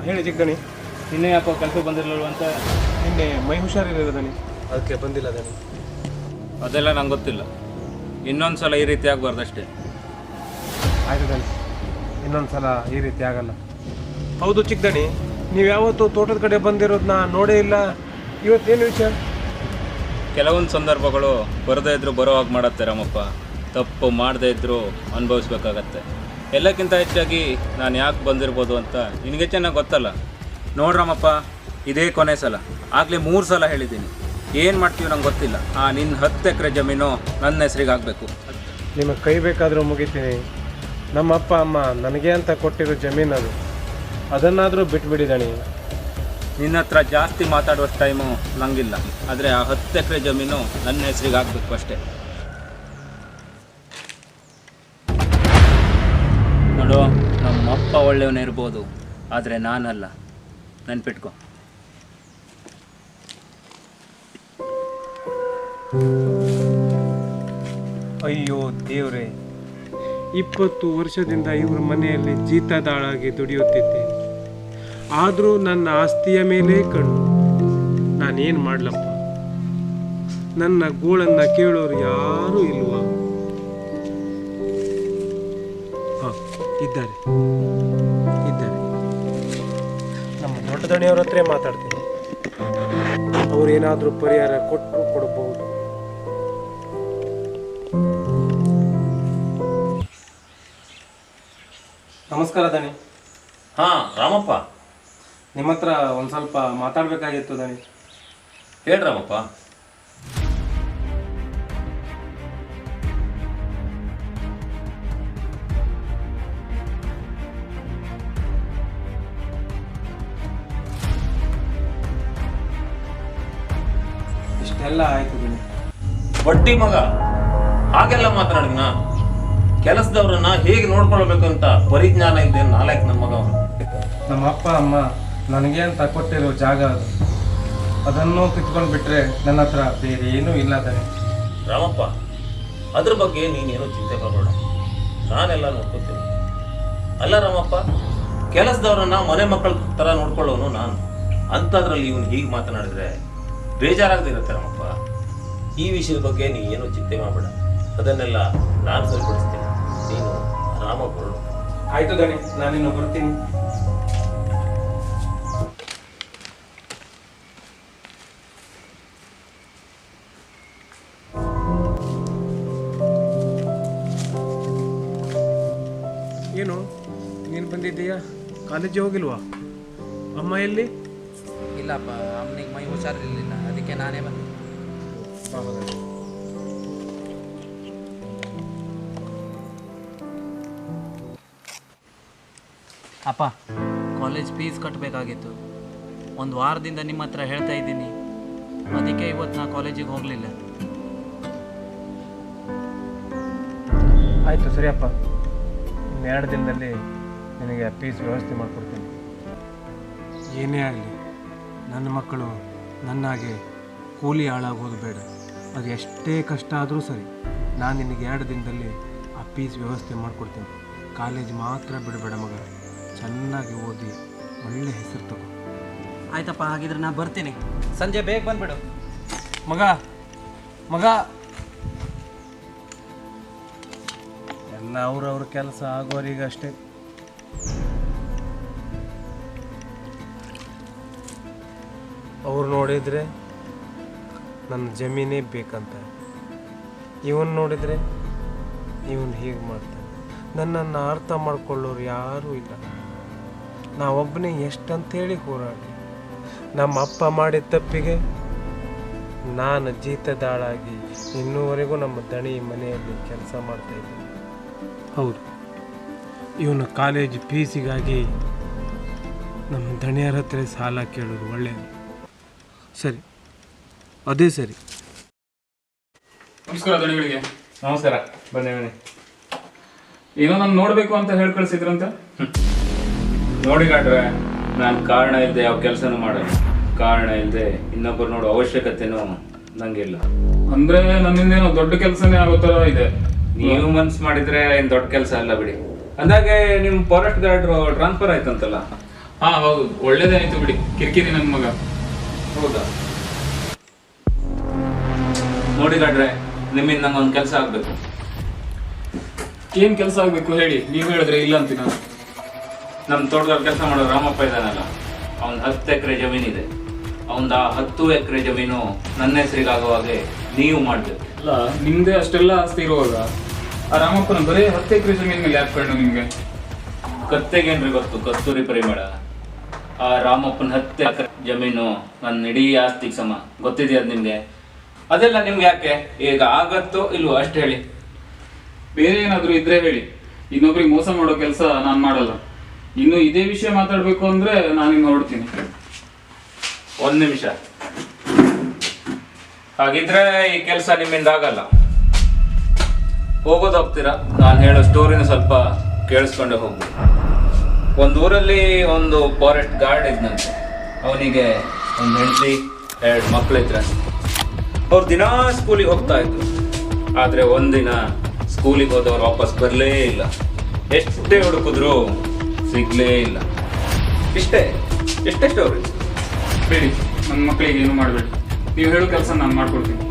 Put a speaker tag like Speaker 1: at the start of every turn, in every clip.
Speaker 1: ಹೇಳಿ ಚಿಕ್ಕದಣಿ.
Speaker 2: ನಿನ್ನೆ ಯಾಕೋ ಕೆಲಸ ಬಂದಿರಲಿಲ್ಲ ಅಂತ?
Speaker 1: ನಿನ್ನೆ ಮೈ ಹುಷಾರಿಲ್ಲ ದಣಿ, ಅದಕ್ಕೆ ಬಂದಿಲ್ಲ ದಣಿ.
Speaker 2: ಅದೆಲ್ಲ ನಂಗೆ ಗೊತ್ತಿಲ್ಲ. ಇನ್ನೊಂದು ಸಲ ಈ ರೀತಿ ಆಗಬಾರ್ದಷ್ಟೇ.
Speaker 1: ಆಯ್ತು ದಣಿ, ಇನ್ನೊಂದು ಸಲ ಈ ರೀತಿ ಆಗಲ್ಲ. ಹೌದು ಚಿಕ್ಕದಣಿ, ನೀವು ಯಾವತ್ತೂ ತೋಟದ ಕಡೆ ಬಂದಿರೋದನ್ನ ನೋಡೇ ಇಲ್ಲ. ಇವತ್ತೇನು ವಿಷಯ?
Speaker 2: ಕೆಲವೊಂದು ಸಂದರ್ಭಗಳು ಬರದೇ ಇದ್ದರೂ ಬರೋ ಹಾಗೆ ಮಾಡತ್ತೆ ರಾಮಪ್ಪ. ತಪ್ಪು ಮಾಡದೇ ಇದ್ದರೂ ಅನುಭವಿಸ್ಬೇಕಾಗತ್ತೆ. ಎಲ್ಲಕ್ಕಿಂತ ಹೆಚ್ಚಾಗಿ ನಾನು ಯಾಕೆ ಬಂದಿರ್ಬೋದು ಅಂತ ನಿನಗೆ ಚೆನ್ನಾಗಿ ಗೊತ್ತಲ್ಲ. ನೋಡ್ರಮ್ಮಪ್ಪ, ಇದೇ ಕೊನೆ ಸಲ. ಆಗಲೇ 3 ಸಲ ಹೇಳಿದ್ದೀನಿ. ಏನು ಮಾಡ್ತೀವಿ ನಂಗೆ ಗೊತ್ತಿಲ್ಲ. ನಿನ್ನ 10 ಎಕರೆ ಜಮೀನು ನನ್ನ ಹೆಸರಿಗೆ ಆಗಬೇಕು.
Speaker 1: ನಿಮಗೆ ಕೈ ಬೇಕಾದರೂ ಮುಗಿತೀನಿ. ನಮ್ಮ ಅಪ್ಪ ಅಮ್ಮ ನನಗೆ ಅಂತ ಕೊಟ್ಟಿರೋ ಜಮೀನು ಅದು, ಅದನ್ನಾದರೂ ಬಿಟ್ಬಿಡಿದಣಿ.
Speaker 2: ನಿನ್ನ ಹತ್ರ ಜಾಸ್ತಿ ಮಾತಾಡುವಷ್ಟು ಟೈಮು ನನಗಿಲ್ಲ. ಆದರೆ ಆ 10 ಎಕರೆ ಜಮೀನು ನನ್ನ ಹೆಸರಿಗೆ ಆಗಬೇಕು ಅಷ್ಟೇ. ನೋಡು, ನಮ್ಮ ಅಪ್ಪ ಒಳ್ಳೆಯವನೇ ಇರ್ಬೋದು, ಆದರೆ ನಾನಲ್ಲ. ನೆನ್ಪಿಟ್ಕೊ.
Speaker 1: ಅಯ್ಯೋ ದೇವ್ರೆ, 20 ವರ್ಷದಿಂದ ಇವ್ರ ಮನೆಯಲ್ಲಿ ಜೀತದಾಳಾಗಿ ದುಡಿಯುತ್ತಿದ್ದೆ. ಆದರೂ ನನ್ನ ಆಸ್ತಿಯ ಮೇಲೆ ಕಣ್ಣು. ನಾನೇನು ಮಾಡ್ಲಪ್ಪ? ನನ್ನ ಗೋಳನ್ನು ಕೇಳೋರು ಯಾರೂ ಇಲ್ವಾ? ಹಾಂ, ಇದ್ದಾರೆ. ನಮ್ಮ ದೊಡ್ಡ ದಣಿಯವ್ರ ಹತ್ರ ಮಾತಾಡ್ತೀನಿ. ಅವ್ರೇನಾದರೂ ಪರಿಹಾರ ಕೊಡಬಹುದು. ನಮಸ್ಕಾರ ದಣಿ.
Speaker 3: ಹಾಂ ರಾಮಪ್ಪ,
Speaker 1: ನಿಮ್ಮ ಹತ್ರ ಒಂದು ಸ್ವಲ್ಪ ಮಾತಾಡಬೇಕಾಗಿತ್ತು ದಣಿ.
Speaker 3: ಹೇಳಿ ರಾಮಪ್ಪ.
Speaker 1: ಇಷ್ಟೆಲ್ಲ ಆಯ್ತು ದಣಿ.
Speaker 3: ಬಡ್ಡಿ ಮಗ ಹಾಗೆಲ್ಲ ಮಾತನಾಡಿದ್ನ? ಕೆಲಸದವ್ರನ್ನ ಹೇಗೆ ನೋಡ್ಕೊಳ್ಬೇಕು ಅಂತ ಪರಿಜ್ಞಾನ ಇದೆ ನಾಲ್ಕು ನನ್ನ ಮಗ.
Speaker 1: ನಮ್ಮ ಅಪ್ಪ ಅಮ್ಮ ನನಗೆ ಅಂತ ಕೊಟ್ಟಿರೋ ಜಾಗ ಅದು, ಅದನ್ನು ಕಿತ್ಕೊಂಡು ಬಿಟ್ರೆ ನನ್ನ ಹತ್ರ ಬೇರೆ ಏನೂ ಇಲ್ಲ ದಣಿ.
Speaker 3: ರಾಮಪ್ಪ, ಅದ್ರ ಬಗ್ಗೆ ನೀನೇನು ಚಿಂತೆ ಮಾಡಬೇಡ, ನಾನೆಲ್ಲ ನೋಡ್ಕೊತೀನಿ. ಅಲ್ಲ ರಾಮಪ್ಪ, ಕೆಲಸದವ್ರನ್ನ ಮನೆ ಮಕ್ಕಳ ಥರ ನೋಡ್ಕೊಳ್ಳೋನು ನಾನು. ಅಂಥದ್ರಲ್ಲಿ ಇವನು ಹೀಗೆ ಮಾತನಾಡಿದ್ರೆ ಬೇಜಾರಾಗದೇ ಇರುತ್ತೆ ರಾಮಪ್ಪ. ಈ ವಿಷಯದ ಬಗ್ಗೆ ನೀ ಏನೂ ಚಿಂತೆ ಮಾಡಬೇಡ, ಅದನ್ನೆಲ್ಲ ನಾನು ಸರಿಪಡಿಸ್ತೀನಿ. ನೀನು ಆರಾಮ ಹೊರಡು.
Speaker 1: ಆಯ್ತು ದಣಿ, ನಾನಿನ್ನು ಬರ್ತೀನಿ. ಏನು ನೀನು ಬಂದಿದ್ದೀಯಾ? ಕಾಲೇಜಿಗೆ ಹೋಗಿಲ್ವಾ? ಅಮ್ಮ ಎಲ್ಲಿ?
Speaker 4: ಇಲ್ಲಪ್ಪ, ಅಮ್ಮನಿಗೆ ಮೈ ಹುಷಾರಿರಲಿಲ್ಲ, ಅದಕ್ಕೆ ನಾನೇ ಬಂದೆ. ಅಪ್ಪ, ಕಾಲೇಜ್ ಫೀಸ್ ಕಟ್ಟಬೇಕಾಗಿತ್ತು. 1 ವಾರದಿಂದ ನಿಮ್ಮ ಹತ್ರ ಹೇಳ್ತಾ ಇದ್ದೀನಿ, ಅದಕ್ಕೆ ಇವತ್ತು ನಾ ಕಾಲೇಜಿಗೆ ಹೋಗಲಿಲ್ಲ.
Speaker 1: ಆಯಿತು ಸರಿಯಪ್ಪ, ಇನ್ನು 2 ದಿನದಲ್ಲಿ ನಿನಗೆ ಫೀಸ್ ವ್ಯವಸ್ಥೆ ಮಾಡಿಕೊಡ್ತೀನಿ. ಏನೇ ಆಗಲಿ, ನನ್ನ ಮಕ್ಕಳು ನನ್ನಾಗೆ ಕೂಲಿ ಹಾಳಾಗೋದು ಬೇಡ. ಅದು ಎಷ್ಟೇ ಕಷ್ಟ ಆದರೂ ಸರಿ, ನಾನು ನಿನಗೆ 2 ದಿನದಲ್ಲಿ ಆ ಫೀಸ್ ವ್ಯವಸ್ಥೆ ಮಾಡಿಕೊಡ್ತೀನಿ. ಕಾಲೇಜ್ ಮಾತ್ರ ಬಿಡಬೇಡ ಮಗ, ಚೆನ್ನಾಗಿ ಓದಿ ಒಳ್ಳೆ ಹೆಸರು ತಗೋ.
Speaker 4: ಆಯ್ತಪ್ಪ, ಹಾಗಿದ್ರೆ ನಾ ಬರ್ತೀನಿ. ಸಂಜೆ ಬೇಗ ಬಂದುಬಿಡು.
Speaker 1: ಮಗ ಮಗ ಎಲ್ಲ ಅವ್ರವ್ರ ಕೆಲಸ ಆಗೋರಿಗೆ ಅಷ್ಟೇ. ಅವ್ರು ನೋಡಿದರೆ ನನ್ನ ಜಮೀನೇ ಬೇಕಂತ, ಇವನು ನೋಡಿದರೆ ಇವನು ಹೀಗೆ ಮಾಡ್ತಾನೆ. ನನ್ನನ್ನು ಅರ್ಥ ಮಾಡ್ಕೊಳ್ಳೋರು ಯಾರೂ ಇಲ್ಲ. ನಾವೊಬ್ಬನೇ ಎಷ್ಟಂತೇಳಿ ಹೋರಾಡಿ. ನಮ್ಮ ಅಪ್ಪ ಮಾಡಿದ ತಪ್ಪಿಗೆ ನಾನು ಜೀತದಾಳಾಗಿ ಇನ್ನೂವರೆಗೂ ನಮ್ಮ ದಣಿ ಮನೆಯಲ್ಲಿ ಕೆಲಸ ಮಾಡ್ತಾಯಿದ್ದೀನಿ. ಹೌದು, ಇವನು ಕಾಲೇಜ್ ಫೀಸಿಗಾಗಿ ನಮ್ಮ ದಣಿಯರ ಹತ್ರ ಸಾಲ ಕೇಳೋದು ಒಳ್ಳೆಯದು. ಸರಿ, ಅದೇ ಸರಿ.
Speaker 5: ನಮಸ್ಕಾರ ದಣಿಗಳಿಗೆ.
Speaker 2: ನಮಸ್ಕಾರ. ಬನ್ನಿ.
Speaker 5: ಏನೋ ನಾನು ನೋಡಬೇಕು ಅಂತ ಹೇಳಿ ಕಳಿಸಿದ್ರಂತ.
Speaker 2: ನೋಡಿ ಕಾಡ್ರೆ, ನಾನು ಕಾರಣ ಇಲ್ಲದೆ ಯಾವ ಕೆಲಸನೂ ಮಾಡೋದು. ಕಾರಣ ಇಲ್ಲದೆ ಇನ್ನೊಬ್ಬರು ನೋಡೋ ಅವಶ್ಯಕತೆನೂ ನಂಗಿಲ್ಲ.
Speaker 5: ಅಂದ್ರೆ ನನ್ನಿಂದ ಏನೋ ದೊಡ್ಡ ಕೆಲಸನೇ ಆಗೋ ಥರ ಇದೆ.
Speaker 2: ನೀವು ಮನ್ಸು ಮಾಡಿದ್ರೆ ಏನು ದೊಡ್ಡ ಕೆಲಸ ಅಲ್ಲ ಬಿಡಿ. ಅಂದಾಗೆ ನಿಮ್ಮ ಫಾರೆಸ್ಟ್ ಗಾರ್ಡ್ ಟ್ರಾನ್ಸ್ಫರ್ ಆಯ್ತಂತಲ್ಲ?
Speaker 5: ಹಾ ಹೌದು, ಒಳ್ಳೇದಾಯ್ತು ಬಿಡಿ. ಕಿರಿಕಿರಿ ನನ್ನ ಮಗ.
Speaker 2: ಹೌದಾ? ನೋಡಿ ಗಾಡ್ರೆ, ನಿಮ್ಮಿಂದ ನಂಗೆ ಒಂದು ಕೆಲಸ ಆಗಬೇಕು.
Speaker 5: ಏನ್ ಕೆಲಸ ಆಗ್ಬೇಕು ಹೇಳಿ, ನೀವು ಹೇಳಿದ್ರೆ ಇಲ್ಲ ಅಂತೀನಿ ನಾನು.
Speaker 2: ನಮ್ಮ ತೋಟದಲ್ಲಿ ಕೆಲಸ ಮಾಡೋ ರಾಮಪ್ಪ ಇದ್ದಾನಲ್ಲ, ಅವನ 10 ಎಕರೆ ಜಮೀನಿದೆ. ಅವನ 10 ಎಕರೆ ಜಮೀನು ನನ್ನ ಹೆಸರಿಗಾಗೋ ಹಾಗೆ ನೀವು ಮಾಡಬೇಕು.
Speaker 5: ಅಲ್ಲ, ನಿಮ್ದೇ ಅಷ್ಟೆಲ್ಲ ಆಸ್ತಿ ಇರುವಾಗ ಆ ರಾಮಪ್ಪನ ಬರೀ 10 ಎಕರೆ ಜಮೀನ್ ಮೇಲೆ ಯಾಕೆ ಕಣ್ಣು ನಿಮ್ಗೆ?
Speaker 2: ಕತ್ತೆಗೇನ್ರಿ ಗೊತ್ತು, ಕಸ್ತೂರಿ ಪರಿಮಳ. ಆ ರಾಮಪ್ಪನ 10 ಎಕರೆ ಜಮೀನು ನನ್ನ ಇಡೀ ಆಸ್ತಿಗೆ ಸಮ. ಗೊತ್ತಿದೆಯಾ ಅದು ನಿಮ್ಗೆ? ಅದೆಲ್ಲ ನಿಮ್ಗೆ ಯಾಕೆ? ಈಗ ಆಗತ್ತೋ ಇಲ್ವೋ ಅಷ್ಟು ಹೇಳಿ.
Speaker 5: ಬೇರೆ ಏನಾದ್ರು ಇದ್ರೆ ಹೇಳಿ. ಇನ್ನೊಬ್ರಿಗೆ ಮೋಸ ಮಾಡೋ ಕೆಲಸ ನಾನು ಮಾಡಲ್ಲ. ಇನ್ನು ಇದೇ ವಿಷಯ ಮಾತಾಡ್ಬೇಕು ಅಂದ್ರೆ ನಾನಿನ್ನು ಹೊರಡ್ತೀನಿ.
Speaker 2: 1 ನಿಮಿಷ. ಹಾಗಿದ್ರೆ ಈ ಕೆಲಸ ನಿಮ್ಮಿಂದ ಆಗಲ್ಲ. ಹೋಗೋದು ಹೋಗ್ತೀರಾ? ನಾನು ಹೇಳೋ ಸ್ಟೋರಿನ ಸ್ವಲ್ಪ ಕೇಳಿಸ್ಕೊಂಡೆ ಹೋಗ್ಬೋದು. ಒಂದು ಊರಲ್ಲಿ ಒಂದು ಫಾರೆಸ್ಟ್ ಗಾರ್ಡ್ ಇದ್ನಂತೆ. ಅವನಿಗೆ ಒಂದು ಹೆಂಡತಿ, 2 ಮಕ್ಕಳಿದ್ರೆ. ಅವ್ರು ದಿನಾ ಸ್ಕೂಲಿಗೆ ಹೋಗ್ತಾ ಇದ್ರು. ಆದರೆ ಒಂದಿನ ಸ್ಕೂಲಿಗೆ ಹೋದವ್ರು ವಾಪಸ್ ಬರಲೇ ಇಲ್ಲ. ಎಷ್ಟೇ ಹುಡುಕಿದ್ರು ಸಿಗ್ಲೇ ಇಲ್ಲ. ಎಷ್ಟೇ ಸ್ಟೋರಿ.
Speaker 5: ಬೇಡಿ, ನನ್ನ ಮಕ್ಕಳಿಗೆ ಏನು ಮಾಡಬೇಡಿ. ನೀವು ಹೇಳೋ ಕೆಲಸ ನಾನು ಮಾಡ್ಕೊಡ್ತೀನಿ.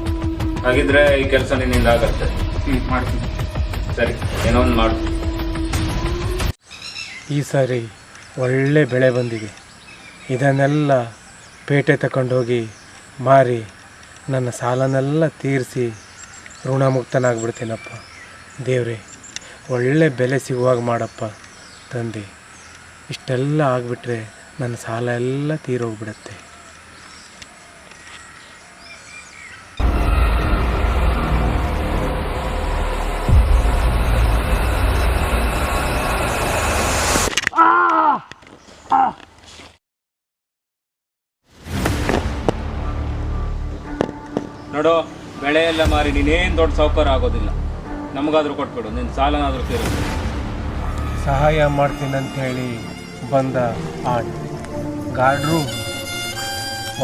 Speaker 2: ಹಾಗಿದ್ರೆ ಈ ಕೆಲಸ ನಿನ್ನಿಂದ ಆಗತ್ತೆ.
Speaker 5: ಮಾಡ್ತೀನಿ.
Speaker 2: ಸರಿ, ಏನೋ ಒಂದು ಮಾಡು.
Speaker 1: ಈ ಸಾರಿ ಒಳ್ಳೆ ಬೆಳೆ ಬಂದಿದೆ. ಇದನ್ನೆಲ್ಲ ಪೇಟೆ ತಗೊಂಡೋಗಿ ಮಾರಿ ನನ್ನ ಸಾಲನೆಲ್ಲ ತೀರಿಸಿ ಋಣಮುಕ್ತನಾಗ್ಬಿಡ್ತೀನಪ್ಪ. ದೇವ್ರೆ, ಒಳ್ಳೆ ಬೆಲೆ ಸಿಗುವಾಗ ಮಾಡಪ್ಪ ತಂದೆ. ಇಷ್ಟೆಲ್ಲ ಆಗಿಬಿಟ್ರೆ ನನ್ನ ಸಾಲ ಎಲ್ಲ ತೀರೋಗ್ಬಿಡತ್ತೆ.
Speaker 2: ನೋಡು, ಬೆಳೆ ಎಲ್ಲ ಮಾರಿ ನೀನೇನು ದೊಡ್ಡ ಸಾಹುಕಾರ ಆಗೋದಿಲ್ಲ. ನಮಗಾದ್ರೂ ಕೊಟ್ಬಿಡು, ನಿನ್ನ ಸಾಲನಾದ್ರೂ ತೀರು.
Speaker 1: ಸಹಾಯ ಮಾಡ್ತೀನಂತೇಳಿ ಬಂದ ಆ ಗಾರ್ಡ್ರು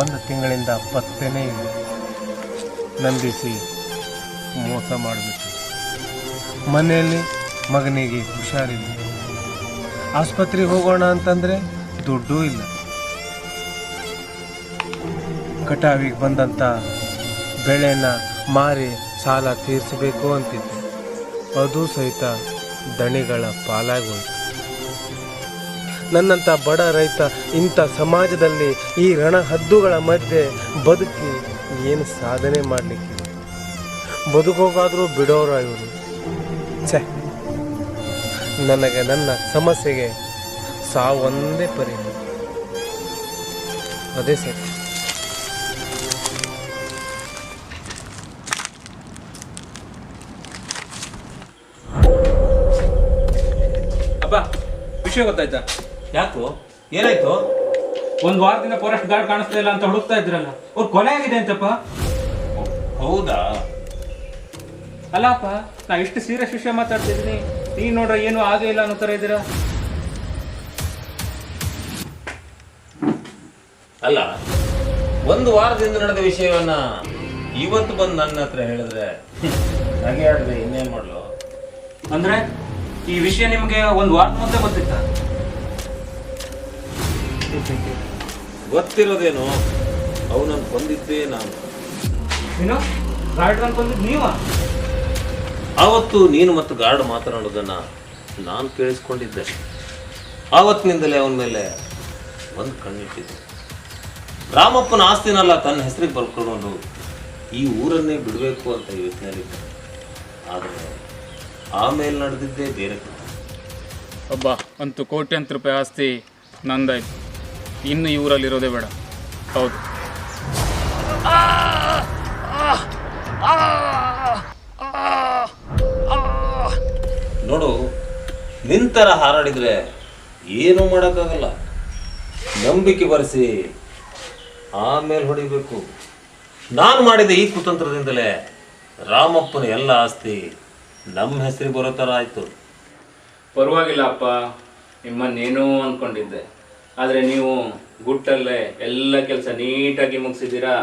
Speaker 1: 1 ತಿಂಗಳಿಂದ ಪತ್ತೆನೇ ಇಲ್ಲ. ನಂಬಿಸಿ ಮೋಸ ಮಾಡಿಬಿಟ್ಟು ಮನೆಯಲ್ಲಿ ಮಗನಿಗೆ ಹುಷಾರಿಲ್ಲ. ಆಸ್ಪತ್ರೆಗೆ ಹೋಗೋಣ ಅಂತಂದರೆ ದುಡ್ಡೂ ಇಲ್ಲ. ಕಟಾವಿಗೆ ಬಂದಂಥ ಬೆಳೆನ ಮಾರಿ ಸಾಲ ತೀರಿಸಬೇಕು ಅಂತಿದ್ದೆ. ಅದು ಸಹಿತ ದಣಿಗಳ ಪಾಲಾಗೋಯ್ತು. ನನ್ನಂಥ ಬಡ ರೈತ ಇಂಥ ಸಮಾಜದಲ್ಲಿ ಈ ರಣಹದ್ದುಗಳ ಮಧ್ಯೆ ಬದುಕಿ ಏನು ಸಾಧನೆ ಮಾಡಲಿಕ್ಕಿದೆ? ಬದುಕೋಗಾದರೂ ಬಿಡೋರ ಇವರು. ಛೆ, ನನಗೆ ನನ್ನ ಸಮಸ್ಯೆಗೆ ಸಾವೊಂದೇ ಪರಿಹಾರ. ಅದೇ ಸರಿ.
Speaker 2: ಅಪ್ಪ, ವಿಷಯ ಗೊತ್ತಾಯ್ತಾ?
Speaker 3: ಯಾಕೋ, ಏನಾಯ್ತು?
Speaker 2: 1 ವಾರದಿಂದ ಫಾರೆಸ್ಟ್ ಗಾರ್ಡ್ ಕಾಣಿಸ್ತಾ ಇಲ್ಲ ಅಂತ ಹುಡುಕ್ತಾ ಇದ್ರಲ್ಲ, ಅವ್ರು ಕೊಲೆ ಆಗಿದೆ ಅಂತಪ್ಪ.
Speaker 3: ಹೌದಾ?
Speaker 2: ಅಲ್ಲಪ್ಪ, ನಾ ಇಷ್ಟು ಸೀರಿಯಸ್ ವಿಷಯ ಮಾತಾಡ್ತಿದ್ದೀನಿ, ನೀನು ನೋಡ್ರೆ ಏನೂ ಆಗೇ ಇಲ್ಲ ಅನ್ನೋ ಥರ ಇದ್ದೀರಾ.
Speaker 3: ಅಲ್ಲ, 1 ವಾರದಿಂದ ನಡೆದ ವಿಷಯವನ್ನ ಇವತ್ತು ಬಂದು ನನ್ನ ಹತ್ರ ಹೇಳಿದ್ರೆ ಹಾಗೆ ಆಡಿದ್ರೆ ಇನ್ನೇನು ಮಾಡಲು?
Speaker 2: ಅಂದ್ರೆ ಈ ವಿಷಯ ನಿಮಗೆ 1 ವಾರದ ಮುಂದೆ ಗೊತ್ತಿತ್ತ?
Speaker 3: ಗೊತ್ತಿರೋದೇನು, ಅವನನ್ನು ಕೊಂದಿದ್ದೇ ನಾನು.
Speaker 2: ನೀನು ಗಾರ್ಡ್ ಅನ್ಕೊಂಡಿದ್ದು ನೀವ?
Speaker 3: ಆವತ್ತು ನೀನು ಮತ್ತು ಗಾರ್ಡ್ ಮಾತನಾಡೋದನ್ನ ನಾನು ಕೇಳಿಸ್ಕೊಂಡಿದ್ದೆ. ಆವತ್ತಿನಿಂದಲೇ ಅವನ ಮೇಲೆ ಒಂದು ಕಣ್ಣಿಟ್ಟಿದ್ದೆ. ರಾಮಪ್ಪನ ಆಸ್ತಿನಲ್ಲ ತನ್ನ ಹೆಸರಿಗೆ ಬರ್ಕೊಂಡು ಈ ಊರನ್ನೇ ಬಿಡಬೇಕು ಅಂತ ಯೋಚನೆಯಲ್ಲಿದ್ದೆ. ಆದರೆ ಆಮೇಲೆ ನಡೆದಿದ್ದೇ ಬೇರೆ.
Speaker 5: ಒಬ್ಬ ಅಂತೂ ಕೋಟ್ಯಂತರ ರೂಪಾಯಿ ಆಸ್ತಿ ನಂದಾಯ್ತು. ಇನ್ನು ಈ ಊರಲ್ಲಿರೋದೇ ಬೇಡ. ಹೌದು.
Speaker 3: ನೋಡು, ನಿಂತರ ಹಾರಾಡಿದ್ರೆ ಏನೂ ಮಾಡೋಕ್ಕಾಗಲ್ಲ. ನಂಬಿಕೆ ಬರೆಸಿ ಆಮೇಲೆ ಹೊಡಿಬೇಕು. ನಾನು ಮಾಡಿದ ಈ ಕುತಂತ್ರದಿಂದಲೇ ರಾಮಪ್ಪನ ಎಲ್ಲ ಆಸ್ತಿ ನಮ್ಮ ಹೆಸರಿಗೆ ಬರೋ ಥರ ಆಯಿತು.
Speaker 2: ಪರವಾಗಿಲ್ಲ ಅಪ್ಪ, ನಿಮ್ಮನ್ನೇನೋ ಅಂದ್ಕೊಂಡಿದ್ದೆ. ಆದರೆ ನೀವು ಗುಟ್ಟಲ್ಲೇ ಎಲ್ಲ ಕೆಲಸ ನೀಟಾಗಿ ಮುಗಿಸಿದ್ದೀರಾ.